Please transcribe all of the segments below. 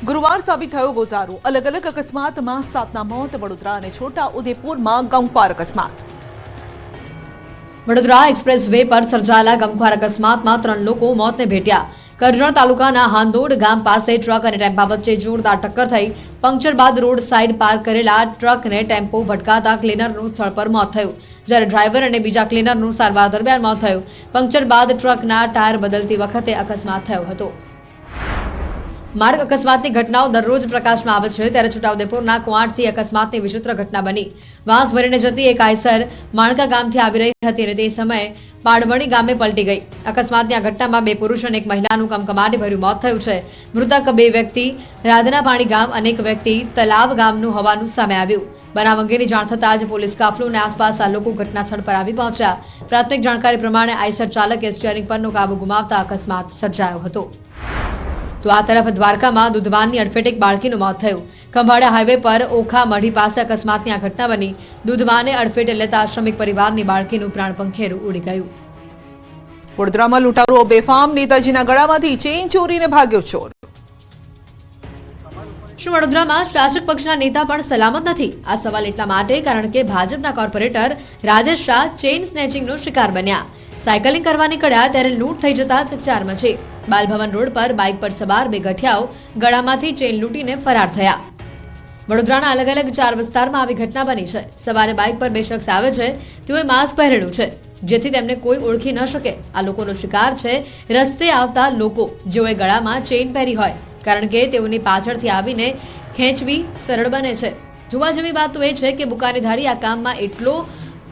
ગુરુવાર સાબિત થયો ગોઝારો અલગ અલગ અકસ્માતમાં 7ના મોત વડોદરા અને છોટા ઉદેપુરમાં ગમખ્વાર અકસ્માત વડોદરા એક્સપ્રેસ વે પર સર્જાયેલા ગમખ્વાર અકસ્માતમાં 3 લોકો મોતને ભેટ્યા કરજણ તાલુકાના હાંદોડ ગામ પાસે ટ્રક અને ટેમ્પા વચ્ચે જોરદાર ટક્કર થઈ પંક્ચર બાદ રોડ સાઈડ પાર્ક કરેલા ટ્રકને ટેમ્પો ભટકાતા ક્લીનરનું સ્થળ પર મોત થયું જ્યારે ડ્રાઈવર અને બીજા ક્લીનરનું સારવાર દરમિયાન મોત થયું પંક્ચર બાદ ટ્રકના ટાયર બદલતી વખતે અકસ્માત થયો હતો માર્ગ અકસ્માતની ઘટનાઓ દરરોજ પ્રકાશમાં આવે છે ત્યારે છોટાઉદેપુરના કુવાડથી અકસ્માતની વિચિત્ર ઘટના બની વાંસ ભરીને જતી એક આઈસર માણકા ગામથી આવી રહી હતી અને તે સમયે પાડવણી ગામે પલટી ગઈ અકસ્માતની આ ઘટનામાં 2 પુરુષ અને 1 મહિલાનું કમકમાટી ભર્યું મોત થયું છે મૃતક 2 વ્યક્તિ રાધનાપાણી ગામ અને 1 વ્યક્તિ તલાવ ગામનું હોવાનું સામે આવ્યું બનાવ અંગેની જાણ થતાં જ પોલીસ કાફલો અને આસપાસના લોકો ઘટના સ્થળ પર આવી પહોંચ્યા પ્રાથમિક જાણકારી પ્રમાણે આઈસર ચાલકે સ્ટીયરિંગ પરનો કાબુ ગુમાવતા અકસ્માત સર્જાયો હતો તો આ તરફ દ્વારકામાં દૂધવાનની અડફેટે એક બાળકીનું મોત થયું ખંભાળિયા હાઈવે પર ઓખા મઢી પાસે અકસ્માતની આ ઘટના બની દૂધવાને અડફેટે લેતા શ્રમિક પરિવારની બાળકીનું પ્રાણ પંખેરું ઉડી ગયું વડોદરામાં લૂંટારો બેફામ નેતાજીના ગળામાંથી ચેઇન ચોરીને ભાગ્યો ચોર શું વડોદરામાં શાસક પક્ષના નેતા પણ સલામત નથી આ સવાલ એટલા માટે કારણ કે ભાજપના કોર્પોરેટર રાજેશ શાહ ચેઇન સ્નેચિંગનો શિકાર બન્યા સાયકલિંગ કરવા નીકળ્યા ત્યારે લૂંટ થઈ જતા ચકચાર મચી બાલભવન રોડ પર બાઇક પર સવાર 2 ગઠિયાઓ ગળામાંથી ચેઇન લૂંટીને ફરાર થયા વડોદરાના અલગ અલગ 4 વિસ્તારમાં આવી ઘટના બની છે સવારે બાઇક પર 2 શખ્સ આવે છે તેઓએ માસ્ક પહેરેલું છે જેથી તેમને કોઈ ઓળખી ન શકે આ લોકોનો શિકાર છે રસ્તે આવતા લોકો જેઓએ ગળામાં ચેઇન પહેરી હોય કારણ કે તેઓની પાછળથી આવીને ખેંચવી સરળ બને છે જોવા જેવી વાત તો એ છે કે બુકાનીધારી આ કામમાં એટલો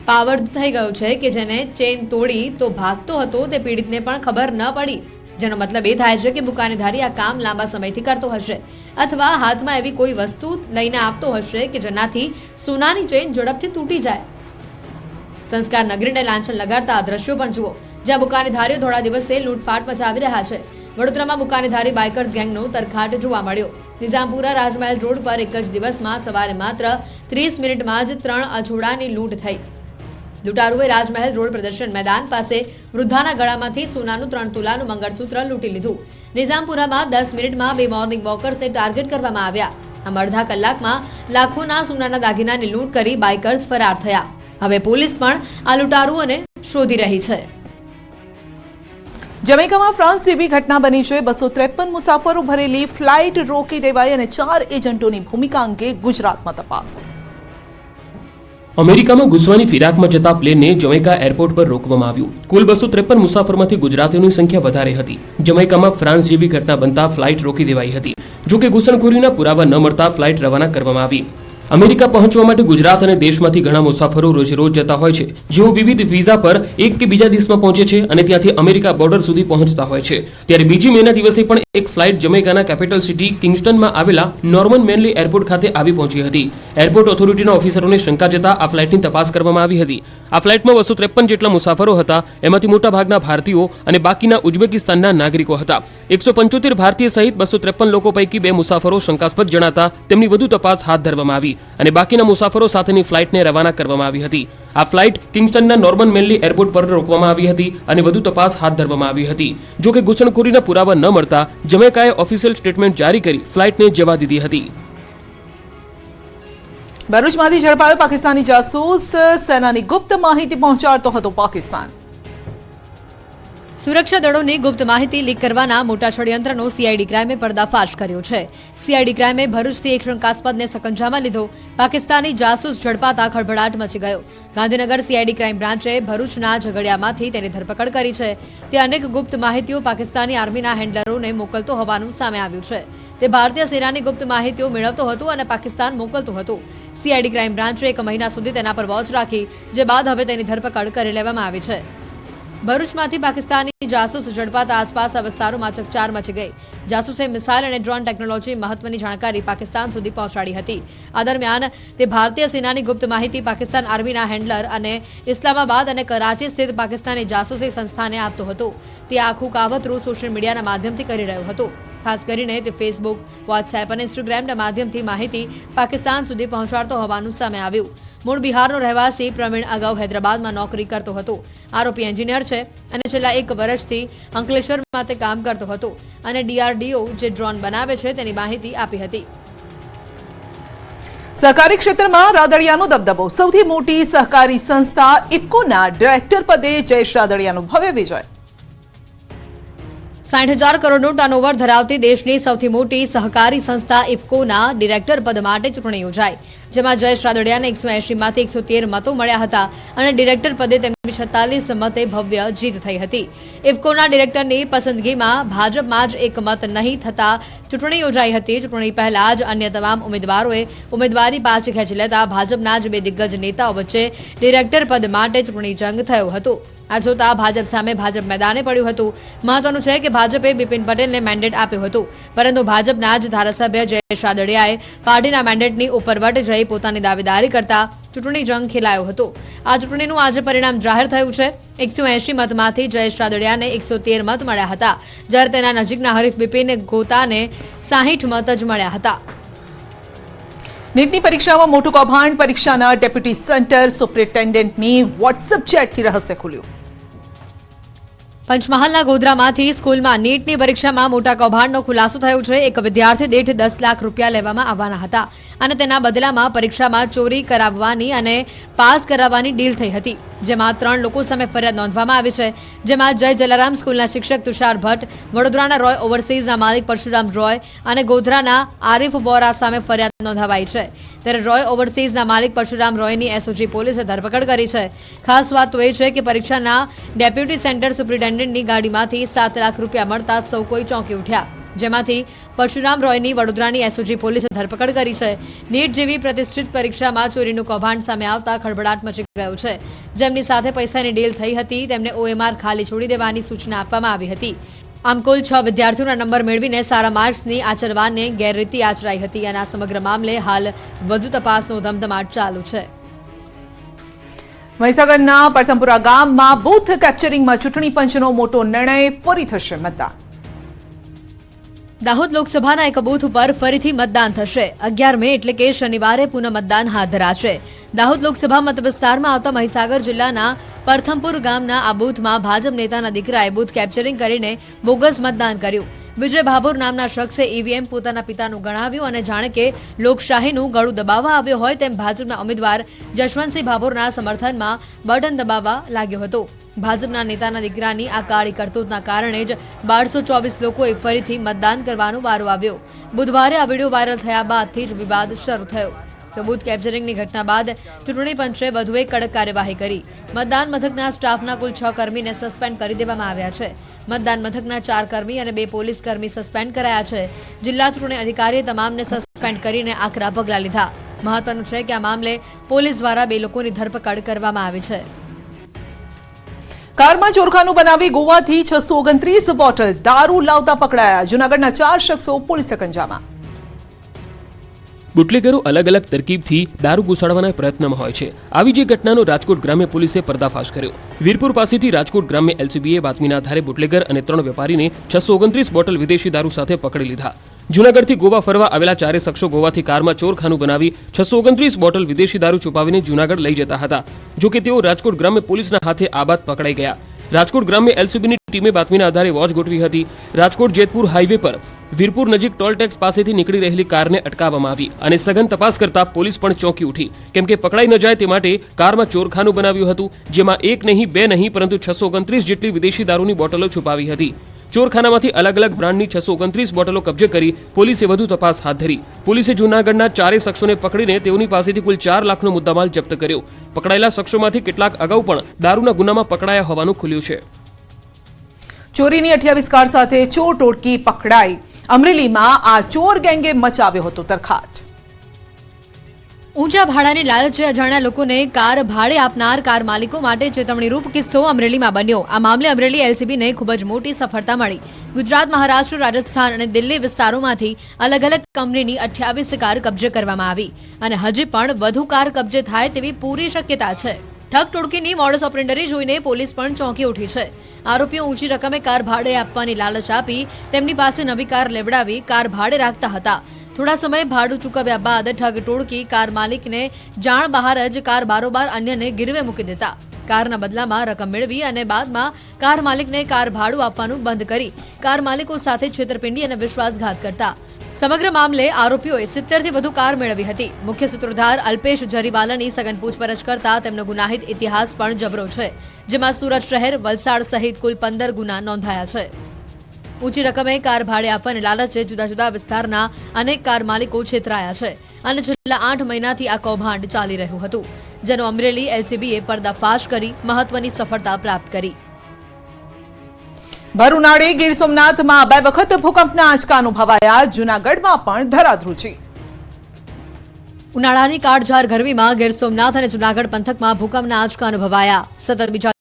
પાવર થઈ ગયો છે કે જેને ચેઇન તોડી તો ભાગતો હતો તે પીડિતને પણ ખબર ન પડી જેનો મતલબ એ થાય છે કે બુકાનીધારી આ કામ લાંબા સમયથી કરતો હશે અથવા હાથમાં એવી કોઈ વસ્તુ લઈને આપતો હશે કે જેનાથી સોનાની ચેઇન ઝડપથી તૂટી જાય સંસ્કાર નગરીને લાંછન લગાડતા આ દ્રશ્યો પણ જુઓ જ્યાં બુકાનીધારીઓ થોડા દિવસે લૂંટફાટ મચાવી રહ્યા છે વડોદરામાં બુકાનીધારી બાઇકર્સ ગેંગનો તરખાટ જોવા મળ્યો નિઝામપુરા રાજમહેલ રોડ પર એક જ દિવસમાં સવારે માત્ર 30 મિનિટમાં જ 3 અછોડાની લૂંટ થઈ લૂંટારુએ રાજમહેલ રોડ પ્રદર્શન મેદાન પાસે વૃદ્ધાના ગળામાંથી સોનાનું 3 તોલાનું મંગળસૂત્ર લૂંટી લીધું નિઝામપુરામાં 10 મિનિટમાં 2 મોર્નિંગ વોકર્સને ટાર્ગેટ કરવામાં આવ્યા આમ અડધા કલાકમાં લાખોના સોનાના દાગીનાની લૂંટ કરી બાઇકર્સ ફરાર થયા હવે પોલીસ પણ આ લૂંટારુઓને શોધી રહી છે જમૈકામાં ફ્રાન્સ જેવી ઘટના બની છે 253 મુસાફરો ભરેલી ફ્લાઇટ રોકી દેવાઈ અને 4 એજન્ટોની ભૂમિકા અંગે ગુજરાતમાં તપાસ અમેરિકામાં ઘૂસવાની ફિરાકમાં જતા પ્લેનને જમૈકા એરપોર્ટ પર રોકવામાં આવ્યું કુલ 253 મુસાફરોમાંથી ગુજરાતીઓની સંખ્યા વધારે હતી જમૈકામાં ફ્રાન્સ જેવી ઘટના બનતા ફ્લાઇટ રોકી દેવાઈ હતી જો કે ઘૂસણખોરીના પુરાવા ન મળતા ફ્લાઇટ રવાના કરવામાં આવી અમેરિકા પહોંચવા માટે ગુજરાત અને દેશમાંથી ઘણા મુસાફરો રોજ જતા હોય છે જેઓ વિવિધ વિઝા પર એક કે બીજા દેશમાં પહોંચે છે અને ત્યાંથી અમેરિકા બોર્ડર સુધી પહોંચતા હોય છે ત્યારે બીજી મેના દિવસે પણ એક ફ્લાઇટ જમૈકાના કેપિટલ સિટી કિંગસ્ટનમાં આવેલા નોર્મન મેનલી એરપોર્ટ ખાતે આવી પહોંચી હતી એરપોર્ટ ઓથોરિટીના ઓફિસરોને શંકા જતા આ ફ્લાઇટની તપાસ કરવામાં આવી હતી આ ફ્લાઇટમાં 253 જેટલા મુસાફરો હતા એમાંથી મોટા ભાગના ભારતીયો અને બાકીના ઉઝબેકિસ્તાનના નાગરિકો હતા 175 ભારતીય સહિત 253 લોકો પૈકી 2 મુસાફરો શંકાસ્પદ જણાતા તેમની વધુ તપાસ હાથ ધરવામાં આવી અને બાકીના મુસાફરો સાથેની ફ્લાઇટને રવાના કરવામાં આવી હતી આ ફ્લાઇટ કિંગસ્ટનના નોર્મન મેનલી એરપોર્ટ પર રોકવામાં આવી હતી અને વધુ તપાસ હાથ ધરવામાં આવી હતી જો કે ઘૂસણખોરીના પુરાવા ન મળતા જમૈકાએ ઓફિશિયલ સ્ટેટમેન્ટ જારી કરી ફ્લાઇટને જવા દીધી હતી ભરૂચમાંથી ઝડપાયો પાકિસ્તાની જાસૂસ સેનાની ગુપ્ત માહિતી પહોંચાડતો હતો પાકિસ્તાન સુરક્ષા દળોની ગુપ્ત માહિતી લીક કરવાના મોટા ષડયંત્રનો સીઆઈડી ક્રાઇમે પર્દાફાશ કર્યો છે સીઆઈડી ક્રાઇમે ભરૂચથી એક શંકાસ્પદને સકંજામાં લીધો પાકિસ્તાની જાસૂસ ઝડપાતા ખળભળાટ મચી ગયો ગાંધીનગર સીઆઈડી ક્રાઇમ બ્રાન્ચે ભરૂચના ઝઘડિયામાંથી તેની ધરપકડ કરી છે તે અનેક ગુપ્ત માહિતીઓ પાકિસ્તાની આર્મીના હેન્ડલરોને મોકલતો હોવાનું સામે આવ્યું છે તે ભારતીય સેનાની ગુપ્ત માહિતીઓ મેળવતો હતો અને પાકિસ્તાન મોકલતું હતું સીઆઈડી ક્રાઇમ બ્રાન્ચે 1 મહિના સુધી તેના પર વોચ રાખી જે બાદ હવે તેની ધરપકડ કરી લેવામાં આવી છે ભરૂચમાંથી પાકિસ્તાની જાસૂસ ઝડપાતા આસપાસના વિસ્તારોમાં ચકચાર મચી ગઈ જાસૂસે મિસાઇલ અને ડ્રોન ટેકનોલોજી મહત્વની જાણકારી પાકિસ્તાન સુધી પહોંચાડી હતી આ દરમિયાન તે ભારતીય સેનાની ગુપ્ત માહિતી પાકિસ્તાન આર્મીના હેન્ડલર અને ઇસ્લામાબાદ અને કરાચી સ્થિત પાકિસ્તાની જાસૂસી સંસ્થાને આપતો હતો તે આખું કાવતરું સોશિયલ મીડિયાના માધ્યમથી કરી રહ્યો હતો ખાસ કરીને તે ફેસબુક વોટ્સએપ અને ઇન્સ્ટાગ્રામના માધ્યમથી માહિતી પાકિસ્તાન સુધી પહોંચાડતો હોવાનું સામે આવ્યું મૂળ બિહારનો રહેવાસી પ્રવીણ અગાઉ હૈદરાબાદમાં નોકરી કરતો હતો. આરોપી એન્જિનિયર છે અને છેલ્લા 1 વર્ષથી અંકલેશ્વરમાં તે કામ કરતો હતો અને DRDO જે ડ્રોન બનાવે છે તેની માહિતી આપી હતી. સહકારી ક્ષેત્રમાં રાદડિયાનો દબદબો. સૌથી મોટી સહકારી સંસ્થા ઇફકોના ડાયરેક્ટર પદે જયેશ રાદડિયાનો ભવ્ય વિજય. 60,000 કરોડનું ટર્નઓવર ધરાવતી દેશની સૌથી મોટી સહકારી સંસ્થા ઇફકોના ડિરેક્ટર પદ માટે ચૂંટણી યોજાઈ, જેમાં જયેશ રાદડિયાને 180 માંથી 113 મતો મળ્યા હતા અને ડિરેક્ટર પદે તેમની 46 મતે ભવ્ય જીત થઈ હતી. ઇફકોના ડિરેક્ટરની પસંદગીમાં ભાજપમાં જ એક મત નહીં થતા ચૂંટણી યોજાઈ હતી. ચૂંટણી પહેલા જ અન્ય તમામ ઉમેદવારોએ ઉમેદવારી પાછી ખેંચી લેતા ભાજપના જ 2 દિગ્ગજ નેતાઓ વચ્ચે ડિરેક્ટર પદ માટે ચૂંટણી જંગ થયો હતો. આ જોતા ભાજપ સામે ભાજપ મેદાને પડ્યું હતું. મહત્વનું છે કે ભાજપે બિપિન પટેલને મેન્ડેટ આપ્યું હતું, પરંતુ ભાજપના જ ધારાસભ્ય જયેશ રાદડિયાએ પાર્ટીના મેન્ડેટની ઉપરવટ જઈ પોતાની દાવેદારી કરતા ચૂંટણી જંગ ખેલાયો હતો. આ ચૂંટણીનું આજે પરિણામ જાહેર થયું છે. 180 મતમાંથી જયેશ રાદડિયાને 113 મત મળ્યા હતા, જ્યારે તેના નજીકના હરીફ બિપિન ગોતાને 60 મત જ મળ્યા હતા. નીટની પરીક્ષામાં મોટું કૌભાંડ. પરીક્ષાના ડેપ્યુટી સેન્ટર સુપ્રિન્ટેન્ડન્ટની વોટ્સએપ ચેટથી રહસ્ય ખુલ્યું. પંચમહાલના ગોધરામાંથી સ્કૂલમાં નીટની પરીક્ષામાં મોટા કૌભાંડનો ખુલાસો થયો છે. એક વિદ્યાર્થી દીઠ 10 લાખ રૂપિયા લેવામાં આવવાના હતા અને તેના બદલામાં પરીક્ષામાં ચોરી કરાવવાની અને પાસ કરાવવાની ડીલ થઈ હતી, જેમાં 3 લોકો સામે ફરિયાદ નોંધવામાં આવી છે. જેમાં જય જલારામ સ્કૂલના શિક્ષક તુષાર ભટ્ટ, વડોદરાના રોય ઓવરસીઝના માલિક પરશુરામ રોય અને ગોધરાના આરિફ વોરા સામે ફરિયાદ નોંધાવાઈ છે. ત્યારે રોય ઓવરસીઝના માલિક પરશુરામ રોયની એસઓજી પોલીસે ધરપકડ કરી છે. ખાસ વાત તો એ છે કે પરીક્ષાના ડેપ્યુટી સેન્ટર સુપ્રિન્ટેન્ડન્ટની ગાડીમાંથી 7 લાખ રૂપિયા મળતા સૌ કોઈ ચોંકી ઉઠ્યા, જેમાંથી પરશુરામ રોયની વડોદરાની એસઓજી પોલીસે ધરપકડ કરી છે. નીટ જેવી પ્રતિષ્ઠિત પરીક્ષામાં ચોરીનું કૌભાંડ સામે આવતા ખળભળાટ મચી ગયો છે. જેમની સાથે પૈસાની ડીલ થઈ હતી તેમને OMR ખાલી છોડી દેવાની સૂચના આપવામાં આવી હતી. આમ કુલ 6 વિદ્યાર્થીઓના નંબર મેળવીને સારા માર્ક્સની આચરવાને ગેરરીતિ આચરાઈ હતી અને આ સમગ્ર મામલે હાલ વધુ તપાસનો ધમધમાટ ચાલુ છે. મહીસાગરના પ્રથમપુરા ગામમાં બૂથ કેપ્ચરિંગમાં ચૂંટણી પંચનો મોટો નિર્ણય. ફરી થશે મતદાન. દાહોદ લોકસભાના એક બૂથ ઉપર ફરીથી મતદાન થશે. 11 મે એટલે કે શનિવારે પુનઃ મતદાન હાથ ધરાશે. દાહોદ લોકસભા મત વિસ્તારમાં આવતા મહીસાગર જિલ્લાના પ્રથમપુર ગામના આ બૂથમાં ભાજપ નેતાના દીકરાએ બૂથ કેપ્ચરિંગ કરીને બોગસ મતદાન કર્યું. વિજય ભાભોર નામના શખ્સે ઈવીએમ પોતાના પિતાનું ગણાવ્યું અને જાણે કે લોકશાહીનું ગળું દબાવવા આવ્યો હોય તેમ ભાજપના ઉમેદવાર જશવંતસિંહ ભાભોરના સમર્થનમાં બટન દબાવવા લાગ્યો હતો. ભાજપના નેતાના દીકરાની આ કાળી કરતૂતના કારણે જ 1224 લોકોએ ફરીથી મતદાન કરવાનો વારો આવ્યો. બુધવારે આ વિડીયો વાયરલ થયા બાદથી જ વિવાદ શરૂ થયો. તો બૂથ કેપ્ચરિંગની ઘટના બાદ ચૂંટણી પંચે વધુ એક કડક કાર્યવાહી કરી. મતદાન મથકના સ્ટાફના કુલ 6 કર્મીને સસ્પેન્ડ કરી દેવામાં આવ્યા છે. મતદાન મથકના 4 કર્મી અને 2 પોલીસ કર્મી સસ્પેન્ડ કરાયા છે. જિલ્લા ચૂંટણી અધિકારીએ તમામને સસ્પેન્ડ કરીને આકરા પગલાં લીધા. મહત્વનું છે કે આ મામલે પોલીસ દ્વારા 2 લોકોની ધરપકડ કરવામાં આવી છે. કારમાં ચોરખાનું બનાવી ગોવાથી 629 બોટલ દારૂ લાવતા પકડાયા. જૂનાગઢના 4 શખ્સો પોલીસ કંજામાં. બુટલેગરો અલગ અલગ તરકીબથી દારૂ ઘુસાડવાના પ્રયત્નમાં હોય છે. આવી જ ઘટનાનો રાજકોટ ગ્રામ્ય પોલીસે પર્દાફાશ કર્યો. વીરપુર પાસેથી રાજકોટ ગ્રામ્ય LCBએ બાતમીના આધારે બુટલેગર અને 3 વેપારીને 629 બોટલ વિદેશી દારૂ સાથે પકડી લીધા. જૂનાગઢથી ગોવા ફરવા આવેલા 4 શખ્સો ગોવાથી કારમાં ચોરખાનું બનાવી 629 બોટલ વિદેશી દારૂ છુપાવીને જૂનાગઢ લઈ જતા હતા. જો કે તેઓ રાજકોટ ગ્રામ્ય પોલીસના હાથે આબાદ પકડાઈ ગયા. રાજકોટ ગ્રામ્ય LCBની ટીમે બાતમીના આધારે વોચ ગોઠવી હતી. રાજકોટ જેતપુર હાઈવે પર વીરપુર નજીક ટોલ ટેક્સ પાસેથી નીકળી રહેલી કારને અટકાવવામાં આવી અને સઘન તપાસ કરતા પોલીસ પણ ચોંકી ઉઠી, કેમ કે પકડાઈ ન જાય તે માટે કારમાં ચોરખાનું બનાવ્યું હતું, જેમાં 1 નહીં 2 નહીં પરંતુ 629 જેટલી વિદેશી દારૂની બોટલો છુપાવી હતી. ચોરખાનામાંથી અલગ અલગ બ્રાન્ડની 629 બોટલો કબજે કરી પોલીસે વધુ તપાસ હાથ ધરી. પોલીસે જૂનાગઢના 4 શખ્સોને પકડીને તેઓની પાસેથી કુલ 4 લાખનો મુદ્દામાલ જપ્ત કર્યો. પકડાયેલા શખ્સોમાંથી કેટલાક અગાઉ પણ દારૂના ગુનામાં પકડાયા હોવાનું ખુલ્યું છે. ચોરીની 28 કાર સાથે ચોર ટોળકી પકડાઈ. અમરેલીમાં આ ચોર ગેંગે મચાવ્યો હતો તરખાટ. ઊંચા ભાડાની લાલચે અજાણ્યા લોકોને કાર ભાડે આપનાર કાર માલિકો માટે ચેતવણીરૂપ કિસ્સો અમરેલીમાં બન્યો. આ મામલે અમરેલી LCBને ખૂબ જ મોટી સફળતા મળી. ગુજરાત, મહારાષ્ટ્ર, રાજસ્થાન અને દિલ્હી વિસ્તારોમાંથી અલગ અલગ કંપનીની 28 કાર કબજે કરવામાં આવી અને હજી પણ વધુ કાર કબજે થાય તેવી પૂરી શક્યતા છે. ઠગ ટોળકીની મોડસ ઓપરેન્ડરી જોઈને પોલીસ પણ ચોંકી ઉઠી છે. આરોપીઓ ઊંચી રકમે કાર ભાડે આપવાની લાલચ આપી તેમની પાસે નવી કાર લેવડાવી કાર ભાડે રાખતા હતા. થોડા સમય ભાડું ચૂકવ્યા બાદ ઠગ ટોળકી કાર માલિકને જાણ બહાર જ કાર બારોબાર અન્યને ગીરવે મૂકી દેતા કારના બદલામાં રકમ મેળવી અને બાદમાં કાર માલિકને કાર ભાડું આપવાનું બંધ કરી કાર માલિકો સાથે છેતરપિંડી અને વિશ્વાસઘાત કરતા સમગ્ર મામલે આરોપીઓએ 70 થી વધુ કાર મેળવી હતી. મુખ્ય સૂત્રધાર અલ્પેશ જરીવાલાની સઘન પૂછપરછ કરતા તેમનો ગુનાહિત ઇતિહાસ પણ જબરો છે, જેમાં સુરત શહેર, વલસાડ સહિત કુલ 15 ગુના નોંધાયા છે. ઊંચી રકમે કાર ભાડે આપવાને લાલચે જુદા જુદા વિસ્તારના અનેક કાર માલિકો છેતરાયા છે અને છેલ્લા 8 મહિનાથી આ કૌભાંડ ચાલી રહ્યું હતું, જેનો અમરેલી એલસીબીએ પર્દાફાશ કરી મહત્વની સફળતા પ્રાપ્ત કરી. ભર ઉનાળે ગીર સોમનાથમાં 2 વખત ભૂકંપના આંચકા અનુભવાયા. જૂનાગઢમાં પણ ધરાધ્રુજી. ઉનાળાની કાળઝાળ ગરમીમાં ગીર સોમનાથ અને જૂનાગઢ પંથકમાં ભૂકંપના આંચકા અનુભવાયા. સતત બીજા